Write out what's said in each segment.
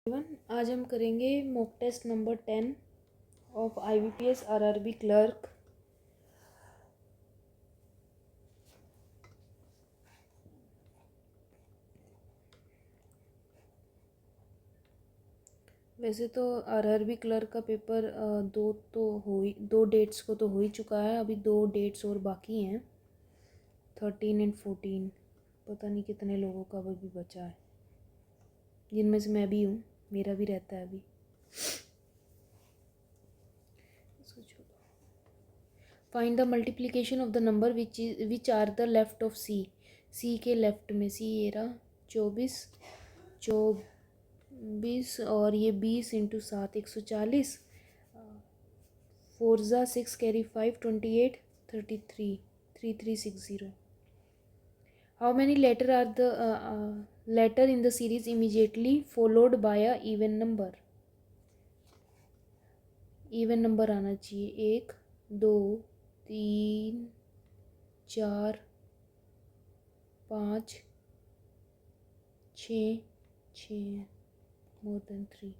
आज हम करेंगे mock test number 10 of IBPS RRB clerk. वैसे तो RRB क्लर्क का पेपर दो डेट्स को तो हो ही चुका है। अभी 2 डेट्स और बाकी हैं, 13 और 14। पता नहीं कितने लोगों का अभी बचा है, जिनमें से मैं भी हूँ। मेरा भी रहता है अभी। Find the multiplication of the number which are the left of C. C के लेफ्ट में सी ये रहा 24 और ये 20 इंटू 7 140। 4 ज़ा 6 carry 5 28 33 3360। How many letter are the letter in the series immediately followed by a even number. Even number आना चाहिए 1 2 3 4 5 6 more than 3.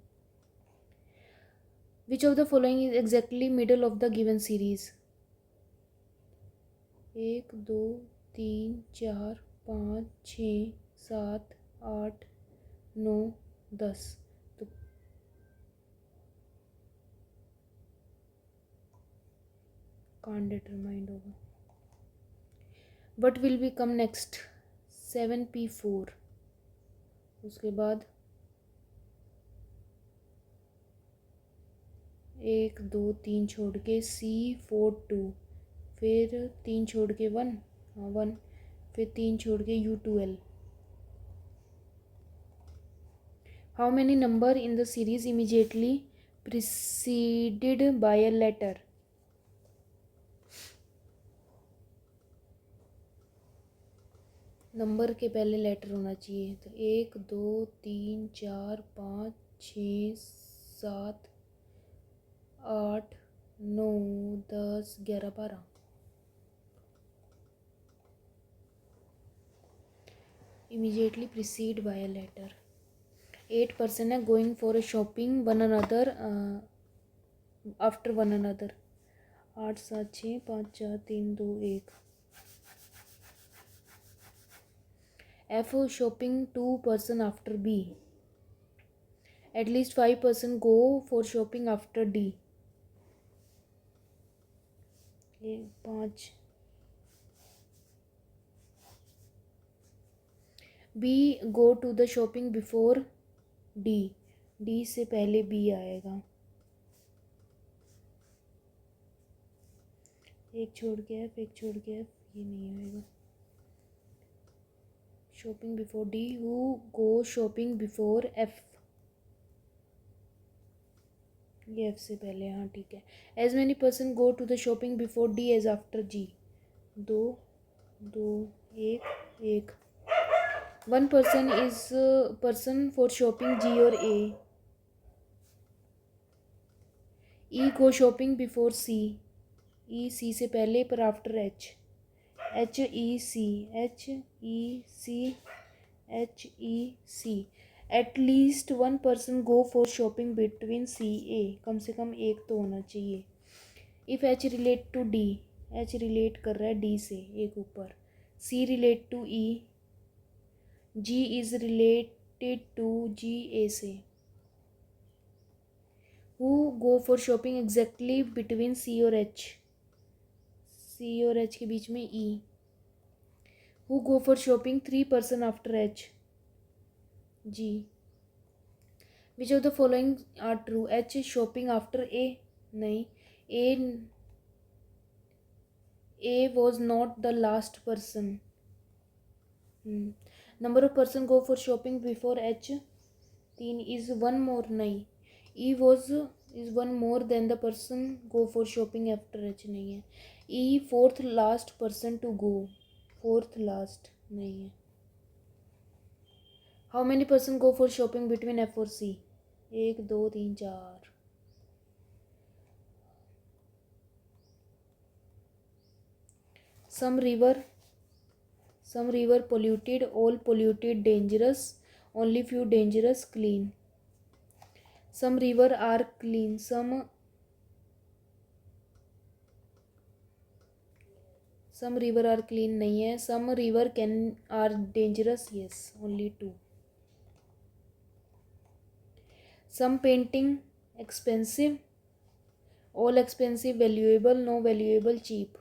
Which of the following is exactly middle of the given series? 1 2 3 4 5 6 7 8 9 10। तो can't determine होगा। What will become next? 7p4। उसके बाद 1 2 3 छोड़ के C4 2, फिर 3 छोड़ के 1 1, फिर 3 छोड़ के U12। How many number in the series immediately preceded by a letter? Number के पहले लेटर होना चाहिए। तो 1 2 3 4 5 6 7 8 9 10 11 12। Immediately precede by a letter। 8 person है going for a shopping one another after one another। 8 7 6 5 4 3 2 1। F shopping 2 person after B। At least 5 person go for shopping after D। 5। B go to the shopping before D। D से पहले B आएगा। एक छोड़ के F, एक छोड़ के F, ये नहीं आएगा। Shopping before D। Who go shopping before F। ये F से पहले, हाँ ठीक है। As many person go to the shopping before D as after G। 2 2 1 1। 1 person is person for shopping G और A। E go shopping before C। E C से पहले पर after H। H E C H E C H E C। At least 1 person go for shopping between C A। कम से कम एक तो होना चाहिए। If H relate to D। H relate कर रहा है D से एक ऊपर। C relate to E। G is related to G A से। Who go for shopping exactly between C और H। C और H के बीच में E। Who go for shopping 3 person after H। G। Which of the following are true? H shopping after A। नहीं, A was not the last person। Number of person go for shopping before H 3 is 1 more। नहीं, E was is 1 more than the person go for shopping after H नहीं है। E fourth last person to go। fourth last नहीं है। How many person go for shopping between F और C? 1 2 3 4। Some river polluted, all polluted dangerous, only few dangerous clean। Some river are clean, some river are clean नहीं है. Some river can are dangerous, yes, only 2. Some painting expensive, all expensive valuable, no valuable cheap.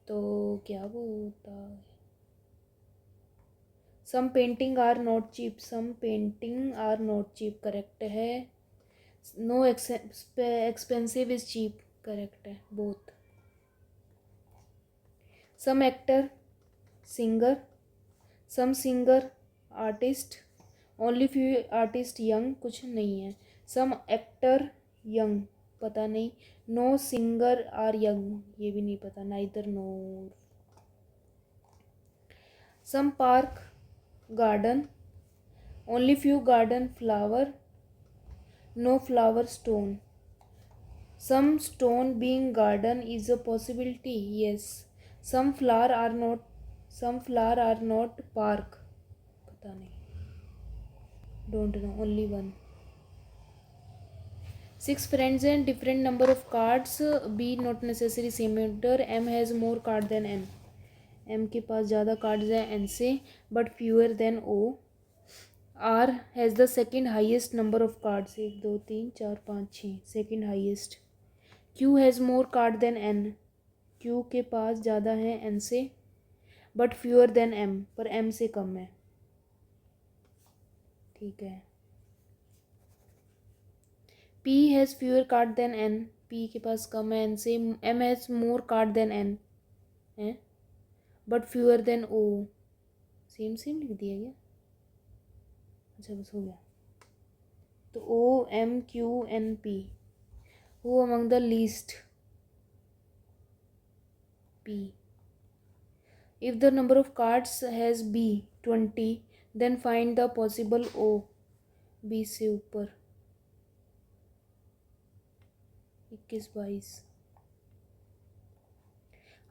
तो क्या वो होता है? Some painting are not cheap, some painting are not cheap correct है. No expensive is cheap correct है, both. Some actor singer, some singer artist, only few artist young, कुछ नहीं है. सम एक्टर यंग, पता नहीं. नो सिंगर आर यंग, ये भी नहीं पता, neither no. Some park garden, only few garden flower, no flower stone. Some stone being garden is a possibility, yes. Some flower are not park, पता नहीं, don't know, only one. 6 friends and different number of cards, B not necessary same order. M has more card than N, M के पास ज़्यादा cards हैं N से, but fewer than O. R has the second highest number of cards, 1 2 3 4 5 6, second highest. Q has more card than N, Q के पास ज़्यादा हैं N से, but fewer than M, पर M से कम है. ठीक है. P has fewer card than N, P के पास कम है N से. M has more card than N है, but fewer than O. Same same लिख दिया गया. अच्छा बस हो गया. तो O M Q N P. Who among the least? P. If the number of cards has B 20, then find the possible O. B से ऊपर 21 22.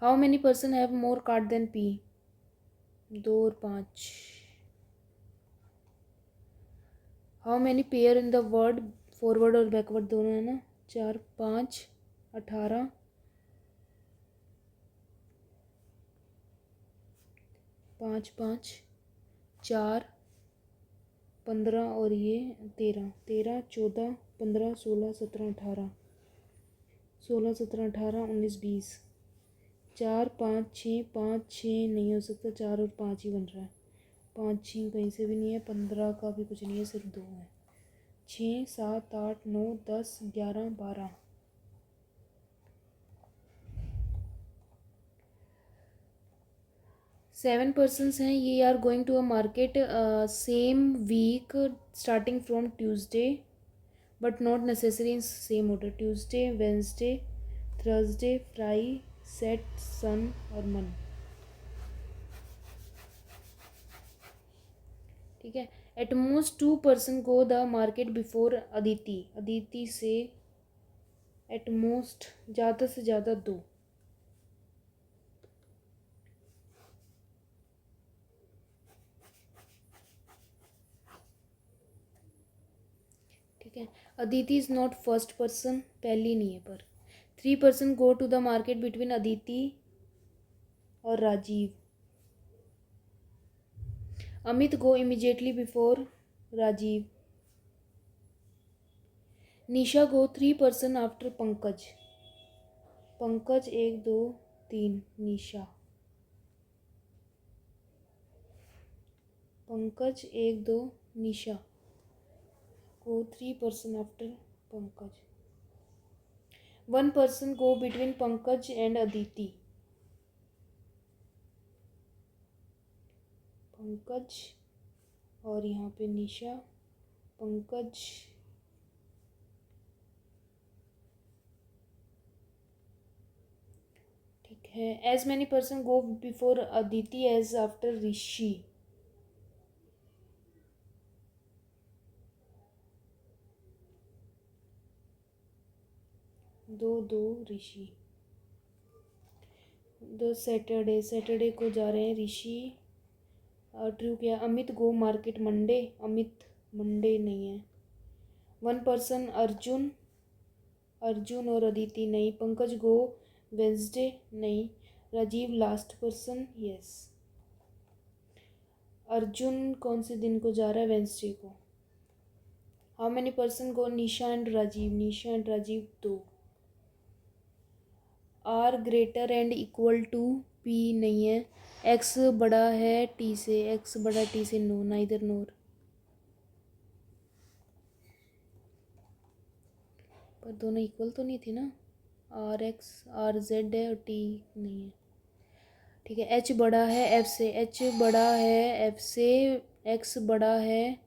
How many person have more card than P? 2 और 5. How many pair in the word forward और backward दोनों है ना. 4 5 18, 5 5 4 15 और ये 13 13 14 15 16 17 18 16 17 18 19 20. 4 5 6 5 6 नहीं हो सकता, 4 और 5 ही बन रहा है. 5 6 कहीं से भी नहीं है, 15 का भी कुछ नहीं है, सिर्फ 2 है. 6 7 8 9 10 11 12. 7 persons हैं. ये are going to a market same week starting from Tuesday, but not necessary in same order. Tuesday, Wednesday, Thursday, Fri, Sat, Sun और मन. ठीक है. At most 2 person go the market before Aditi, Aditi से at most ज़्यादा से ज़्यादा 2. ठीक है. Aditi is not first person, पहली नहीं है. पर 3 person go to the market between Aditi और राजीव. अमित गो immediately before Rajiv. Nisha go 3 person after Pankaj. Pankaj 1 2 3, Nisha. Pankaj 1 2, Nisha go 3 person after Pankaj. 1 person go between Pankaj and Aditi. Pankaj और यहाँ पे निशा. पंकज ठीक है. As many person go before Aditi as after Rishi. 2 2 Rishi. The Saturday को जा रहे हैं ऋषि. ट्रू क्या. Amit go market Monday, Amit Monday नहीं है. वन पर्सन अर्जुन, अर्जुन और अदिति नहीं। पंकज गो वेंसडे नहीं। Rajiv last person yes. Arjun कौन से दिन को जा रहा है? वेंसडे को। How many person go? Nisha and Rajiv, Nisha and Rajiv 2। R greater and equal to P नहीं है। एक्स बड़ा है टी से, एक्स बड़ा टी से नो, नाइदर नोर। पर दोनों इक्वल तो नहीं थी ना। आर एक्स आर जेड है और टी नहीं है। ठीक है। एच बड़ा है एफ से, एच बड़ा है एफ से, एक्स बड़ा है,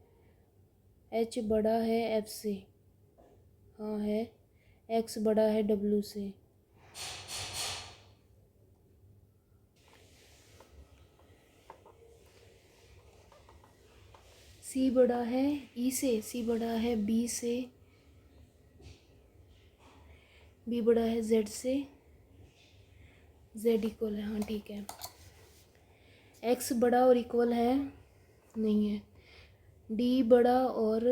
एच बड़ा है एफ से, हाँ है। एक्स बड़ा है डब्ल्यू से। सी बड़ा है ई से, सी बड़ा है बी से, बी बड़ा है जेड से, जेड इक्वल है, हाँ ठीक है। एक्स बड़ा और इक्वल है नहीं है। डी बड़ा और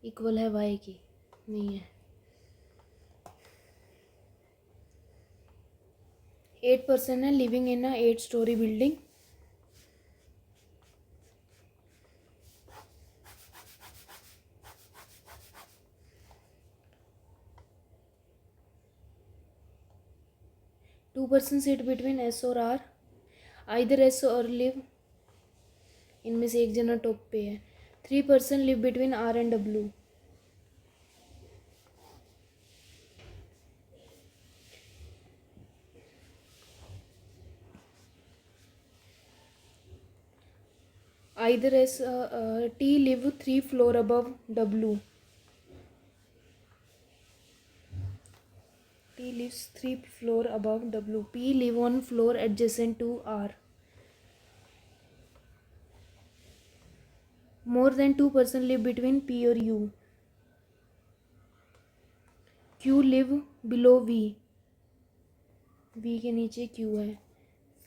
इक्वल है वाई की नहीं है। 8% है living in a 8 story building. Two person sit between S और आर, आइदर एस और लिव, इनमें से एक जना टॉप पे है। 3% live between R and W. Either S T live 3 floor above W, T lives 3 floor above W. P live on floor adjacent to R. More than 2% live between P और U. Q live below V. V के नीचे Q है।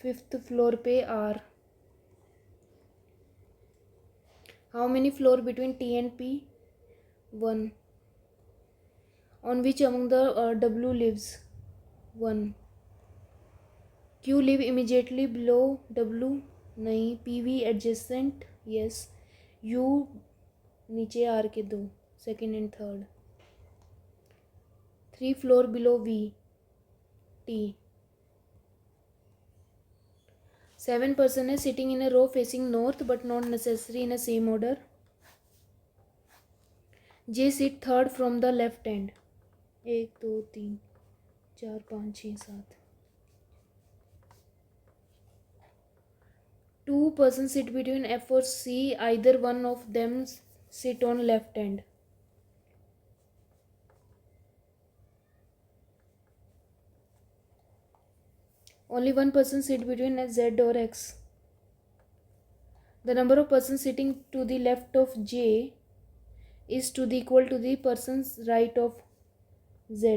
5th floor पे R. How many floor between T and P? 1. On which among the W lives? 1. Q live immediately below W? नहीं। PV adjacent? Yes. U नीचे R के 2, second and third. 3 floor below V, T। 7% है sitting in a row facing north but not necessary in a same order. J sit third from the left hand. 1 2 3 4 5 6 7। 2% sit between F or C, either one of them sit on left hand. Only one person sit between Z or X. The number of persons sitting to the left of J is to the equal to the persons right of Z.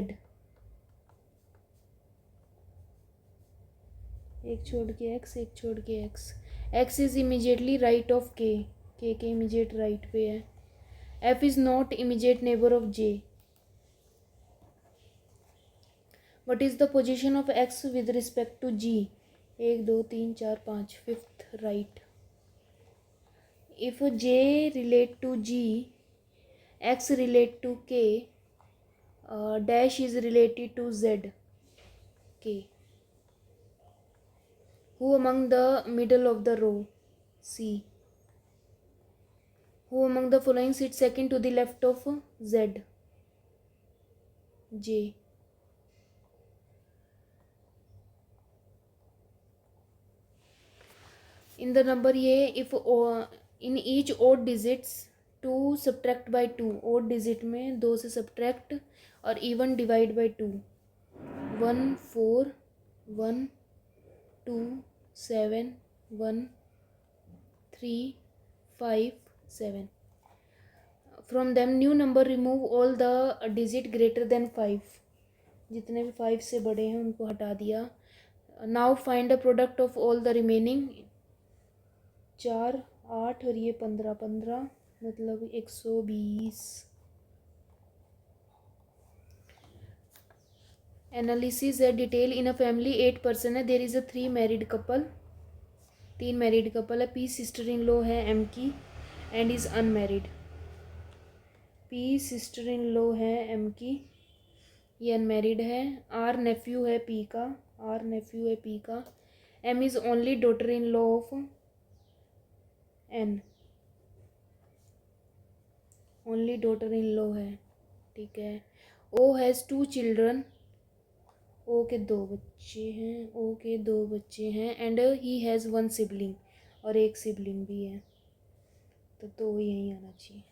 एक छोड़ के X, एक छोड़ के X. X is immediately right of K. K के immediate right पे है. F is not immediate neighbor of J. What is the position of X with respect to G? 1 2 3 4 5, fifth right. If J relate to G, X relate to K, dash is related to Z, K. Who among the middle of the row? C. Who among the following sits second to the left of Z? J. In the number ये if in each odd digits 2 subtract by 2, odd digit में 2 से subtract और even divide by 2, 1 4 1 2 7 1 3 5 7. From them new number remove all the digit greater than 5. जितने भी 5 से बड़े हैं उनको हटा दिया. Now find the product of all the remaining. 4 8 और ये 15 15 मतलब 120। एनालिसिस है detail in a family 8 person है, there is a 3 married couple, 3 married couple है। पी सिस्टर इन लॉ है एम की and is unmarried. P sister in law है M की, ये अनमैरिड है। आर नेफ्यू है पी का, आर नेफ्यू है पी का। M is only daughter in law of N, only daughter in law है, ठीक है। ओ हैज़ 2 चिल्ड्रन, ओ के 2 बच्चे हैं, ओ के 2 बच्चे हैं। एंड ही हैज़ 1 सिबलिंग, और एक सिबलिंग भी है, तो 2 यहीं आना चाहिए।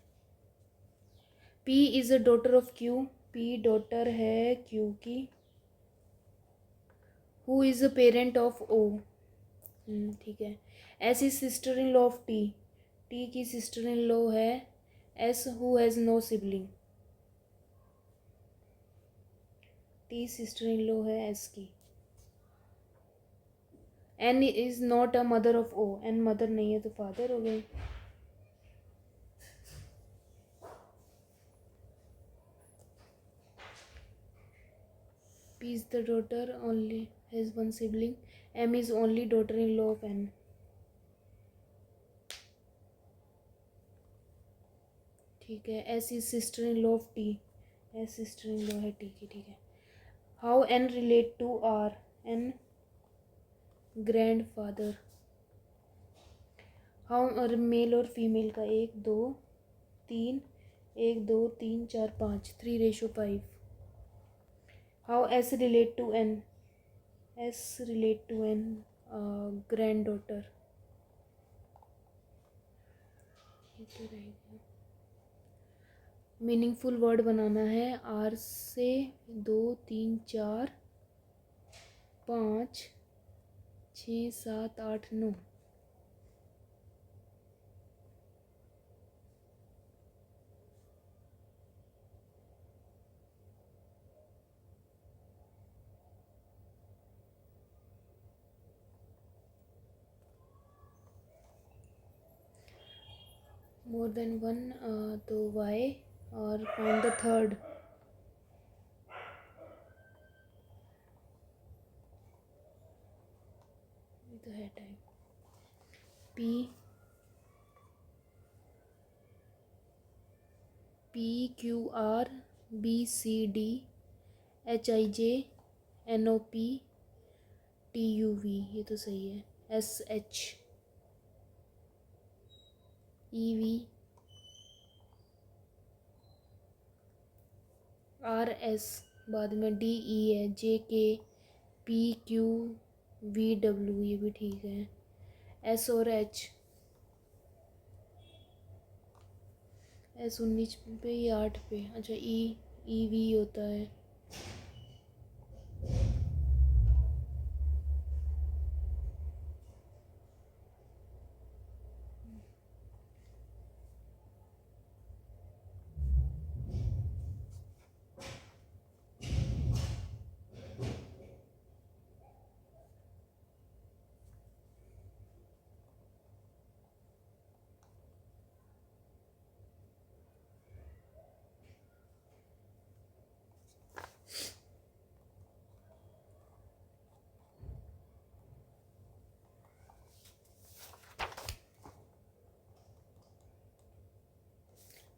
P is a daughter of Q, P daughter है क्यू की। Who is a parent of O, ठीक है। S is sister in law of T, T की सिस्टर इन लॉ है S, who has no sibling, T sister in law है S की। N is not a mother of O, N mother नहीं है तो father हो गए। P is the daughter, only has 1 sibling. M is only daughter-in-law of N. ठीक है। S is sister-in-law of T. S sister-in-law है T की, ठीक है। How N relate to R? N grandfather. How और मेल और फीमेल का 1 2 3, 1 2 3 4 5, 3:5। How S relate to N? S relate to N granddaughter। ये तो रहेगा। मीनिंगफुल वर्ड बनाना है आर से 2 3 4 5 6 7 8 9। मोर देन 1 तो वाई, और फाइंड द थर्ड। ये तो है time. P P Q R B C D H I J N O P T U V, ये तो सही है। S H E V R S, बाद में डी ई है, जे के पी क्यू वी डब्ल्यू, ये भी ठीक है। एस और एच, एस 19 पे या 8 पे, अच्छा ई वी होता है।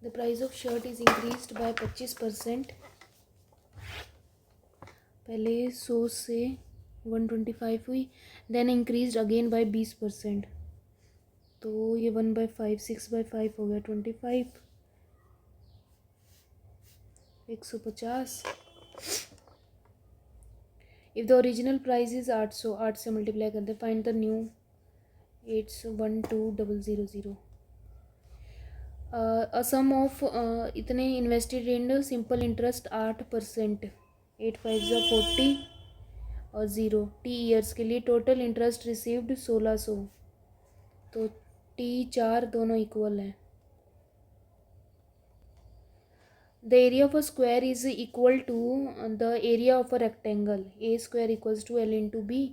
The price of shirt is increased by 25%। पहले 100 से 125 हुई, देन इंक्रीज अगेन बाय 20%, तो ये 1/5 6/5 हो गया 25, 150। If the original price is 800, 8 से मल्टीप्लाई करते, find the new 812,000। Sum of इतने इन्वेस्टेड इन सिंपल इंटरेस्ट 8%, 8 5 40 और 0 टी ईयर्स के लिए। टोटल इंटरेस्ट रिसीव्ड 1600, तो टी 4 दोनों इक्वल हैं। The area of a square is equal to the area of a rectangle, a square equals to L into B,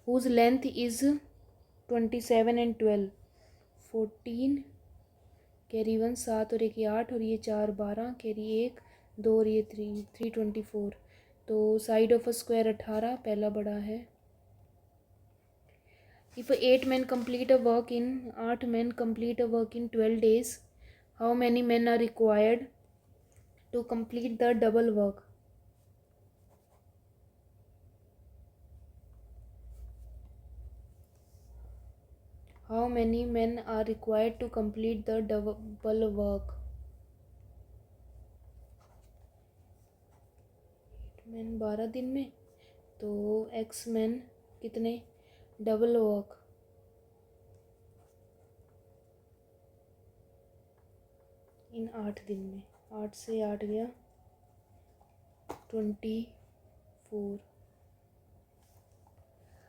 whose length is 27 and 12, 14 carry 1 7 और एक ये 8 और ये 4 12, कैरी 1 2 और ये 3 3 24। तो साइड ऑफ अ स्क्वायर 18 पहला बड़ा है। If 8 men complete a work in 8 men complete a work in 12 days, how many men are required to complete the double work? How many men are required to complete the double work? Man 12 दिन में, तो x man कितने double work in 8 दिन में। 8 से 8 गया 24।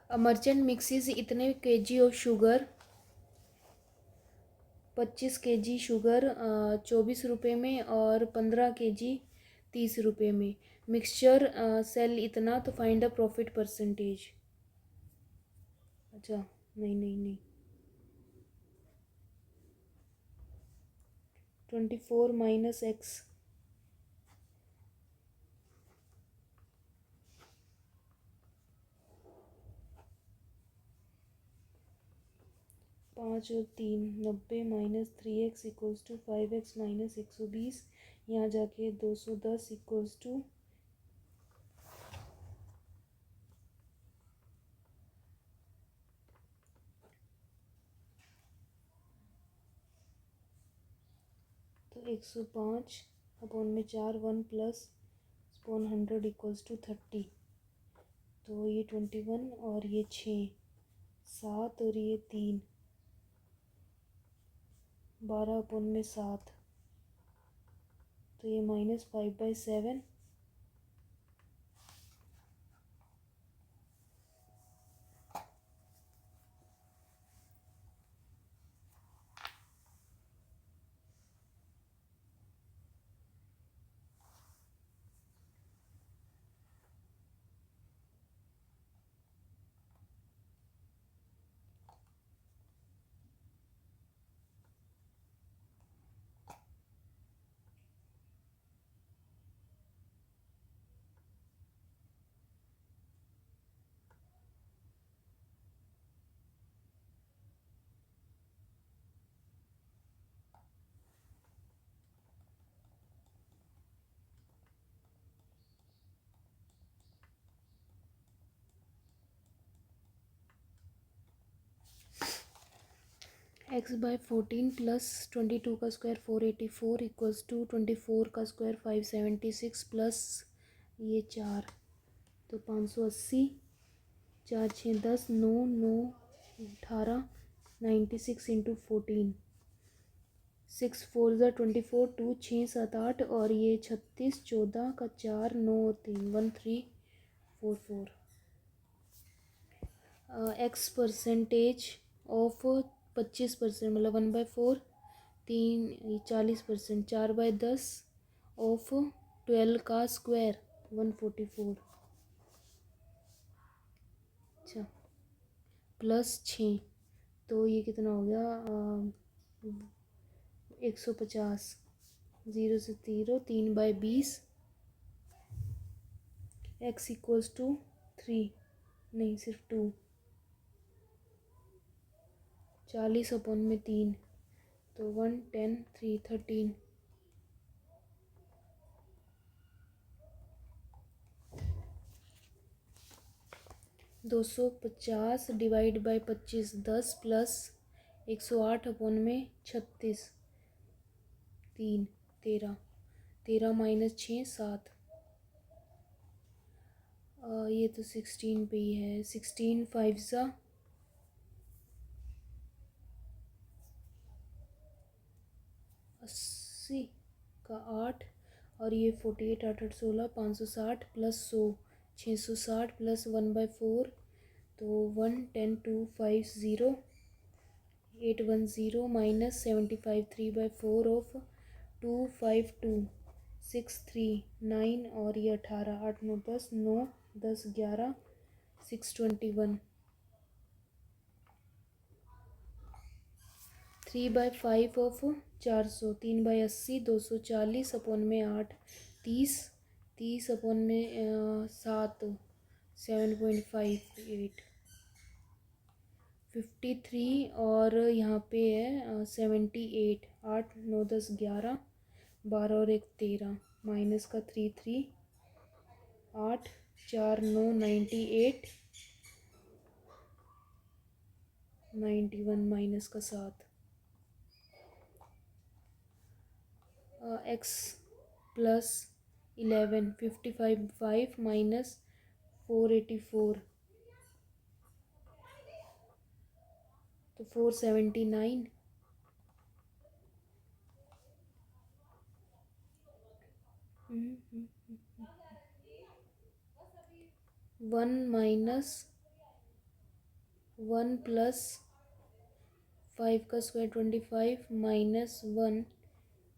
A merchant mixes इतने KG of sugar 25 KG sugar 24 रुपये में और 15 केजी 30 रुपये में। मिक्सचर सेल इतना, तो फाइंड द प्रॉफिट परसेंटेज। अच्छा नहीं नहीं नहीं, 24 माइनस एक्स, 5 और 3 90 minus 3x equals to 5x minus 120। यहाँ जाके 210 इक्वल्स टू तो 105 अपॉन में 4 1 प्लस अपॉन 100 इक्वल्स टू 30। तो ये 21 और ये 6 7 और ये 3 12 अपॉन में 7, तो ये -5/7। x/14 प्लस 22 का स्क्वायर 484 इक्वल्स टू 24 का स्क्वायर 576 प्लस ये 4, तो 580 4 6 10 9 9 18 96 इंटू 14, 6 4 ज़ा 24 2 6 7 8 और ये 36 14 का 4 9 और 3 1344। एक्स परसेंटेज ऑफ 25% मतलब 1/4 3 40%, 4/10 ऑफ 12 का स्क्वायर 144। अच्छा प्लस 6, तो ये कितना हो गया 150। 0 से 0 3/20 एक्स इक्वल्स टू 3 नहीं सिर्फ 2, 40 अपॉन में 3, तो 1 10 3 13। 250 डिवाइड बाई 25 10 प्लस 108 अपॉन में 36 3 13 13 माइनस 6 7। ये तो 16 पे ही है। 16 5 ज़ा 80 का 8 और ये 48 8 8 16 560 प्लस 100 660 प्लस 1/4, तो 1 10 2 5 0 8 1 0 माइनस 75 3/4 ऑफ 2 5 2 6 3 9 और ये 18 8 9 10 9 10 11 621। 3/5 ऑफ 400, 3/80, 240 अपॉन में 8, 30, 30 अपॉन में 7, 7.58, 53 और यहाँ पे है 78, 8 9 10 11, 12 और 1 13, माइनस का 3 3, 8 4 9 98, 91 माइनस का 7, x प्लस 11, 55 5 माइनस 484, तो 479, 1 माइनस 1 प्लस 5 का स्क्वायर 25 माइनस 1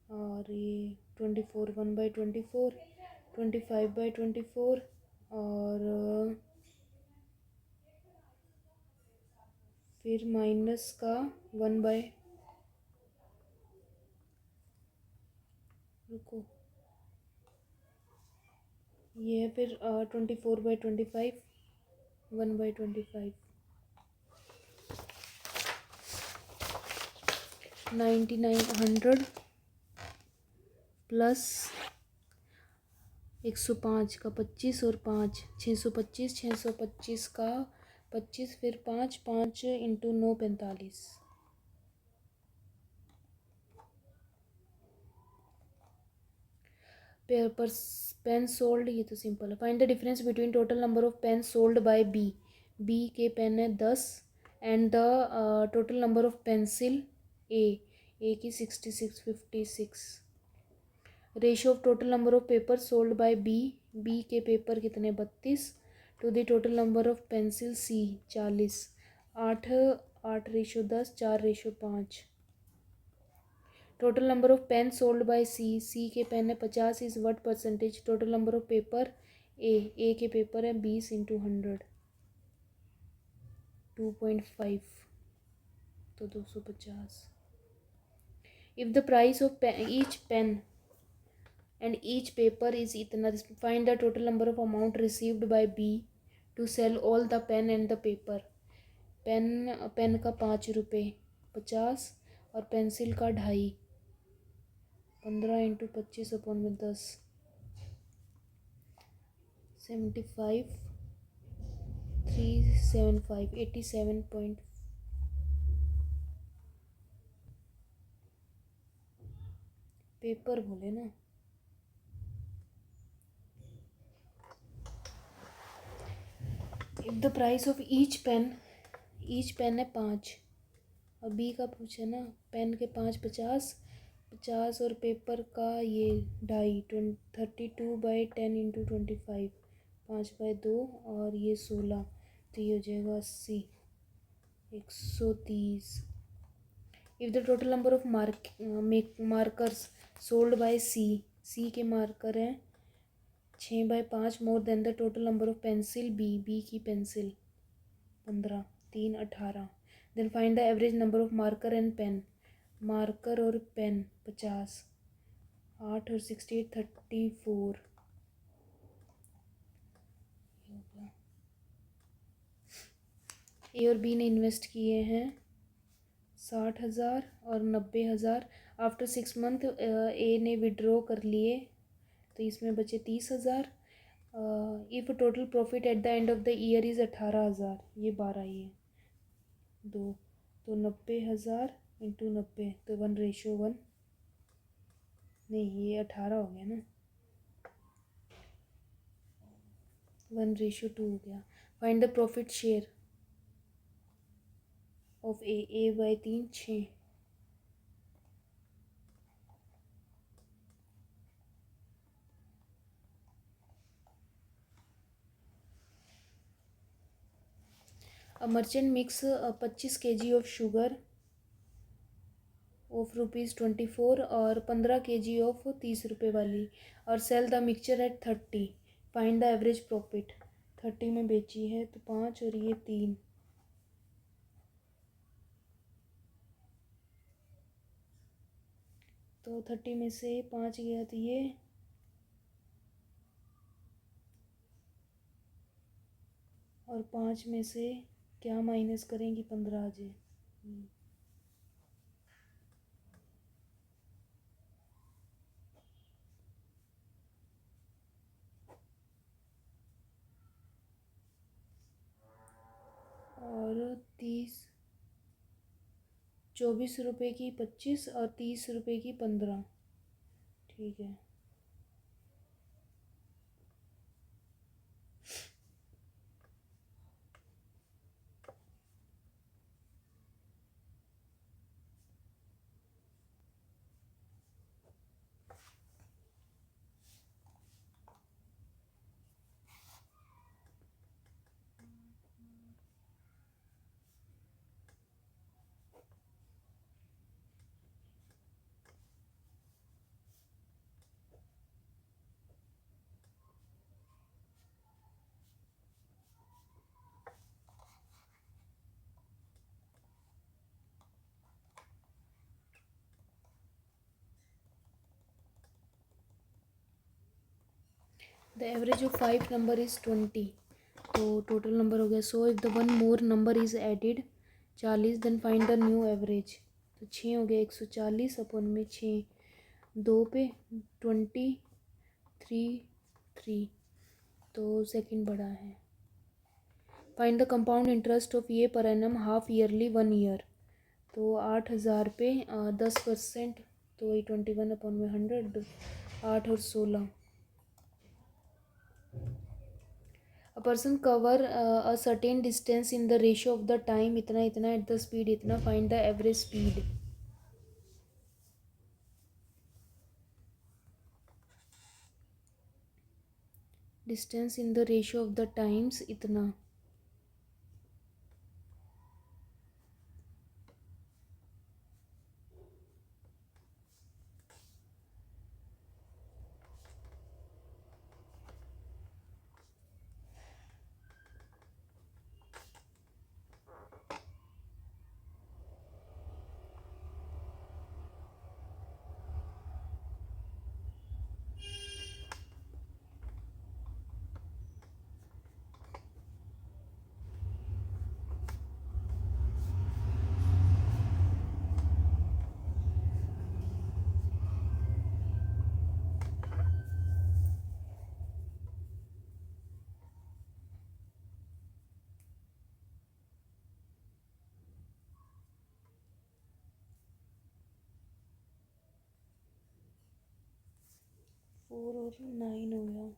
और ये 24, 1/24, 25/24 और फिर माइनस का 1 बाय, रुको, ये है फिर 24/25, 1/25, 9900 प्लस 105 का 25 और 5, 625, 625 का 25, फिर 5 5 इंटू 9 45, पेपर पेन सोल्ड, ये तो सिंपल है। Find the difference between total number of pen sold by B के पेन है 10 and the total number of pencil A की 66 56, ratio of total number of paper sold by B के paper कितने 32 to the total number of pencil C 40, 8 8/10, 4/5, total number of pen sold by C के pen है 50 is what percentage, total number of paper A के paper है 20 into 100, 2.5, तो 250, if the price of each pen and each paper is इतना, find the total number of amount received by B to sell all the pen and the paper, pen का 5 रुपये 50 और pencil का 2.5, 15 into 25 upon में 10, 75 375, 87 paper बोले ना। If the price of each pen है 5 और बी का पूछे ना, पेन के 5 50 50 और पेपर का ये 2.5, 32/10 इंटू 25, 5/2 और ये 16, तो ये हो जाएगा 80, 130, if the total number of markers sold by C के मार्कर हैं 6/5 more than the total number of pencil B की pencil 15, 3 18, then find the average number of marker and pen, marker और पेन 50, 8 और 68 34, ए और बी ने invest किए हैं 60,000 और 90,000, आफ्टर 6 मंथ ए ने विड्रॉ कर लिए तो इसमें बचे 30,000, if total profit at the end of the year is 18,000, ये 12 ही है 2, तो 90,000 इंटू 90, तो 1/1, नहीं ये 18 हो गया ना, 1/2 हो गया। Find the profit share of ए/3 6, a merchant mix 25 kg of sugar of ₹24 और 15 kg ऑफ 30 रुपये वाली और sell the mixture at 30, find the average profit, 30 में बेची है तो 5 और ये 3, तो 30 में से 5 गया तो ये, और 5 में से क्या माइनस करेंगी, 15 आ जाए। और 24 रुपये की 25 और 30 रुपये की 15। ठीक है। The average of 5 number is 20। तो टोटल नंबर हो गया। So if the one more number is added 40, then find the new average. तो 6 हो गया 140 अपन में 6 2 पे 23 तो सेकंड बड़ा है। Find the compound interest of ये per annum half yearly 1 year. तो 8,000 पे 10%, तो वही 21 अपन में 100, 8 और 16। A person cover a certain distance in the ratio of the time इतना इतना at the speed इतना, find the average speed। distance in the ratio of the times इतना। फोर और 9 हो गया।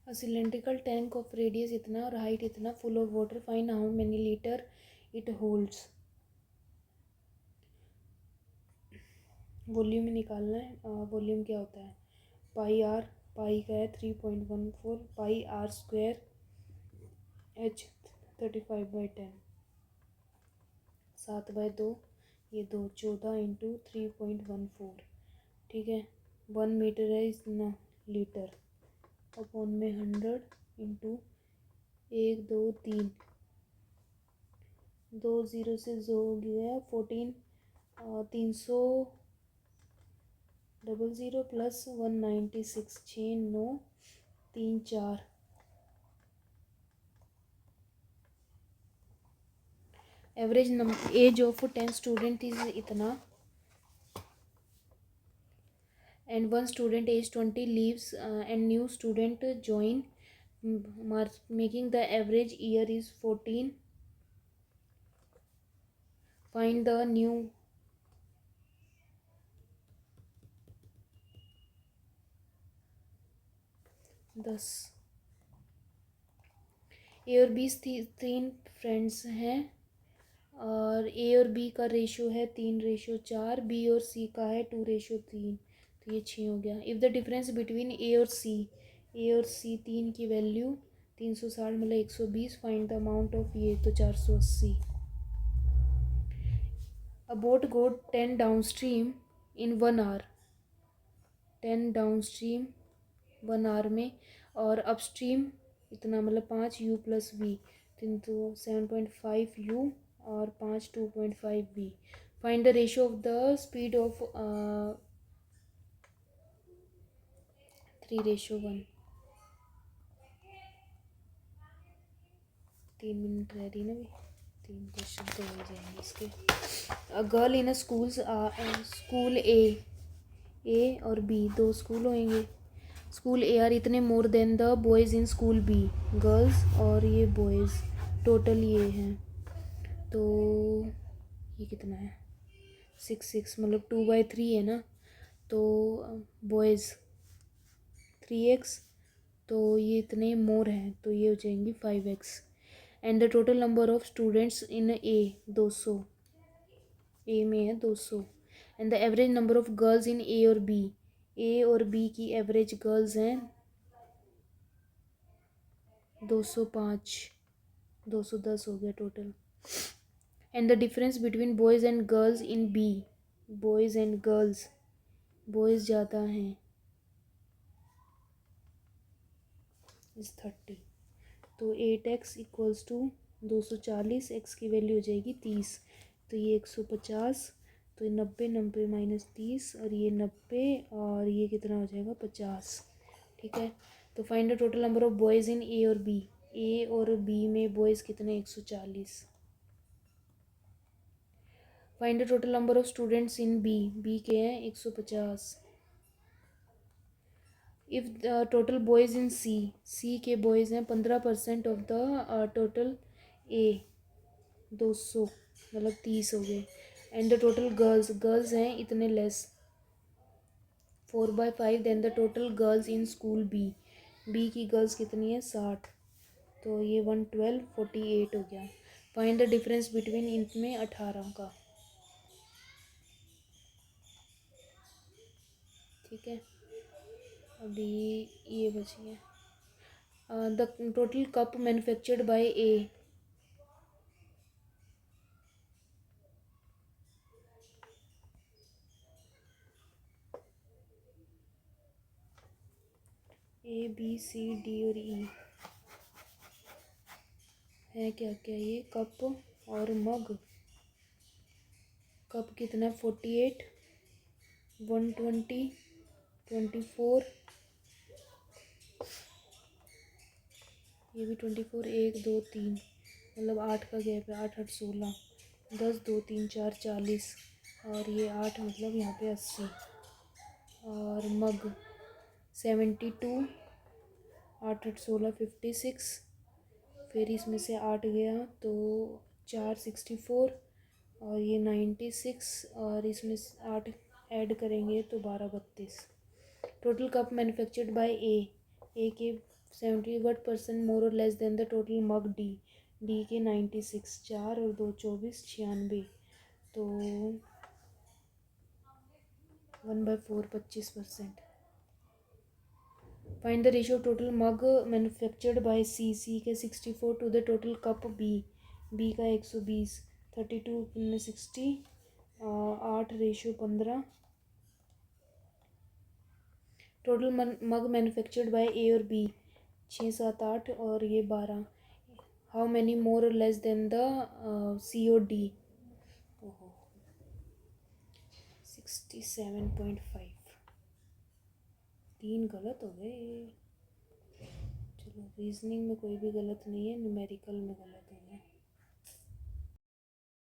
A cylindrical tank of radius इतना और height इतना, full of water, find how many liter it holds। Volume निकालना है। वॉल्यूम क्या होता है, पाई आर, पाई का है 3.14, पाई आर स्क्वायर एच 35/10, 7/2, ये 2 14 इंटू 3.14। ठीक है। 1 मीटर है इतना लीटर, अपॉन में 100 इंटू 1 2 3, 2 0 से जो हो गया 14, 300 plus 196, 6 9 3 4। Average number age of 10 student is इतना, and one student age 20 leaves and new student join, making the average year is 14। find the new 10। ए और बी 3 फ्रेंड्स हैं, और ए और बी का रेशो है 3:4, बी और सी का है 2:3, तो ये 6 हो गया। इफ़ द डिफरेंस बिटवीन ए और सी 3 की वैल्यू 360 मतलब 120, फाइंड द अमाउंट ऑफ ये, तो 480। A boat go 10 downstream in 1 hour, 10 downstream 1 hour में, और अपस्ट्रीम इतना मतलब 5 u प्लस वी, 7.5 u और 5 2.5 v। Find the ratio of the speed of 3:1। 3 minute रह रही ना भी, 3 क्वेश्चन तो हो जाएंगे इसके। A girl in a school A और बी, 2 स्कूल होंगे। स्कूल ए आर इतने more than the boys in school B, girls और ये बॉयज़ टोटल ये हैं। तो ये कितना है, 6 मतलब 2/3 है ना। तो बॉयज़ 3x, तो ये इतने मोर हैं तो ये हो जाएंगी 5x। And the total number of students in A 200, A में है 200। And the average number of girls in A और बी, ए और बी की एवरेज गर्ल्स हैं 205, 210 हो गया total. And the difference between boys and girls in B, boys and girls, boys ज़्यादा हैं इस 30। तो 8x इक्वल्स टू 240, x की वैल्यू हो जाएगी 30, तो ये 150, तो ये 90, 90 माइनस 30, और ये 90, और ये कितना हो जाएगा 50। ठीक है, तो find the total number of boys in A और बी, ए और बी में बॉयज़ कितने 140। Find the total number of students in B, B के हैं 150। If the total boys in C, C के बॉयज़ हैं 15% ऑफ द टोटल ए, 200 मतलब 30 हो गए। And the total girls, girls हैं इतने less 4/5, then the total girls in school B, B की गर्ल्स कितनी है 60, तो ये 112, 48 हो गया। फाइंड द डिफरेंस बिटवीन इनमें 18 का। ठीक है, अभी ये बची है the total cup manufactured by A B C D और ई है क्या क्या, ये कप और मग। कप कितना है 48, 120, 24, ये भी 24, 1 2 3 मतलब 8 का गैप है, 8 8 16, 10 2 3 4 40, और ये 8 मतलब यहाँ पे 80। और मग 72, 8 8 16 56, फिर इसमें से 8 गया तो 4 64, और ये 96, और इसमें 8 ऐड करेंगे तो 12 32। टोटल कप मैन्युफैक्चर्ड बाय ए के 71% मोर और less than the total mug D, D के 96, 4 और 2 24, 96, तो 1/4 25%। Find the ratio total mug manufactured by C, C के 64 to the total cup B, B का 120, 32 में 60, 8:15। Total mug manufactured by A और B 6 7 8, और ये 12। हाउ मैनी मोर और less than the C O D, 67.5। 3 गलत हो गए। चलो, रीजनिंग में कोई भी गलत नहीं है, न्यूमेरिकल में गलत है।